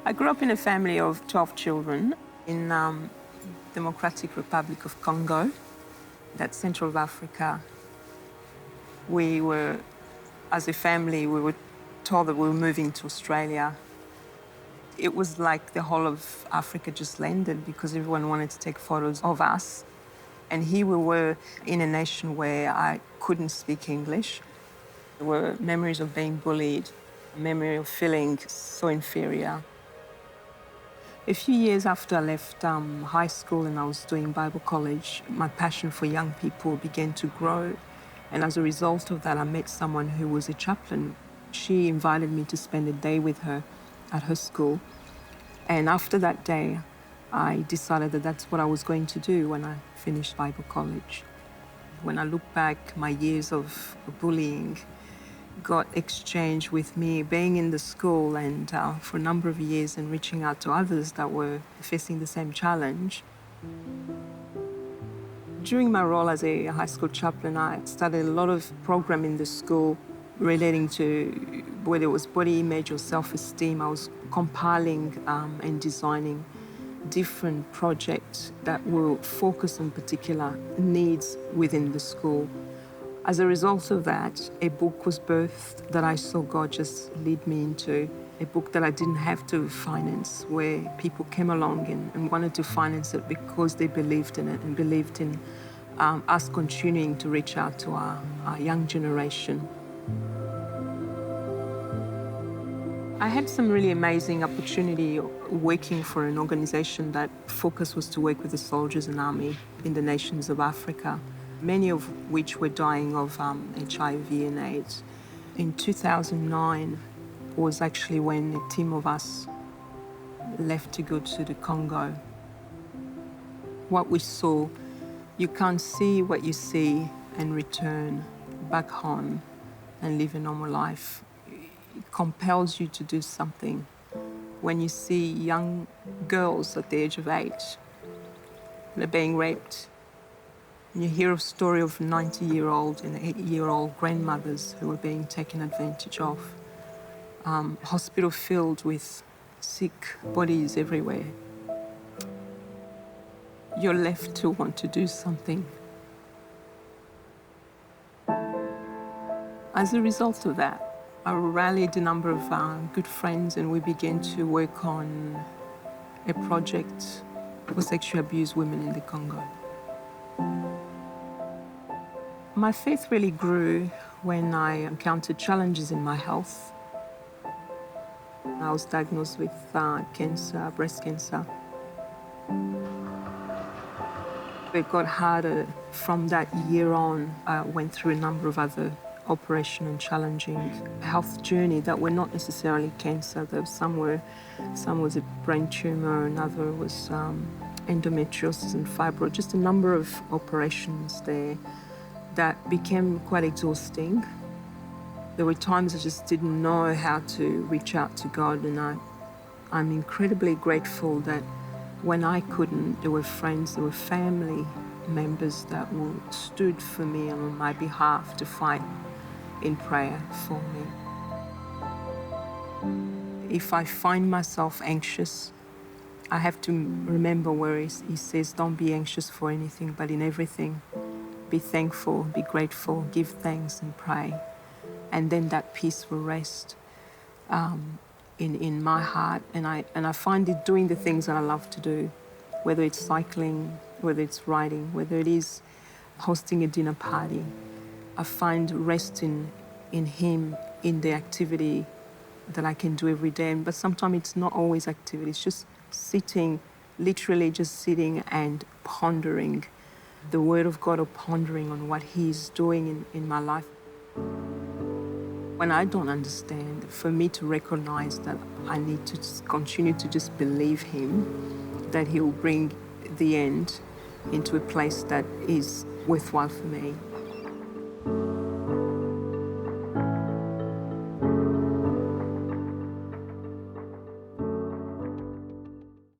I grew up in a family of 12 children in Democratic Republic of Congo, that's Central Africa. We were, as a family, we were told that we were moving to Australia. It was like the whole of Africa just landed because everyone wanted to take photos of us. And here we were in a nation where I couldn't speak English. There were memories of being bullied, a memory of feeling so inferior. A few years after I left high school and I was doing Bible college, my passion for young people began to grow. And as a result of that, I met someone who was a chaplain. She invited me to spend a day with her at her school. And after that day, I decided that that's what I was going to do when I finished Bible college. When I look back, my years of bullying got exchanged with me being in the school and for a number of years and reaching out to others that were facing the same challenge. During my role as a high school chaplain, I started a lot of program in the school relating to whether it was body image or self-esteem. I was compiling and designing different projects that will focus on particular needs within the school. As a result of that, a book was birthed that I saw God just lead me into, a book that I didn't have to finance, where people came along and wanted to finance it because they believed in it and believed in us continuing to reach out to our young generation. I had some really amazing opportunity working for an organization that focus was to work with the soldiers and army in the nations of Africa, many of which were dying of HIV and AIDS. In 2009 was actually when a team of us left to go to the Congo. What we saw, you can't see what you see and return back home and live a normal life. It compels you to do something. When you see young girls at the age of 8, they're being raped, and you hear a story of 90-year-old and 80-year-old grandmothers who are being taken advantage of, hospital filled with sick bodies everywhere, you're left to want to do something. As a result of that, I rallied a number of good friends and we began to work on a project for sexually abused women in the Congo. My faith really grew when I encountered challenges in my health. I was diagnosed with cancer, breast cancer. It got harder. From that year on, I went through a number of other operation and challenging health journey that were not necessarily cancer. There was some was a brain tumor, another was endometriosis and fibroid, just a number of operations there that became quite exhausting. There were times I just didn't know how to reach out to God, and I'm incredibly grateful that when I couldn't, there were friends, there were family members that stood for me and on my behalf to fight in prayer for me. If I find myself anxious, I have to remember where he says, don't be anxious for anything, but in everything, be thankful, be grateful, give thanks and pray. And then that peace will rest in my heart. And I find it doing the things that I love to do, whether it's cycling, whether it's riding, whether it is hosting a dinner party. I find rest in him, in the activity that I can do every day. But sometimes it's not always activity. It's just sitting, literally just sitting and pondering the Word of God or pondering on what He's doing in my life. When I don't understand, for me to recognize that I need to just continue to just believe Him, that He will bring the end into a place that is worthwhile for me.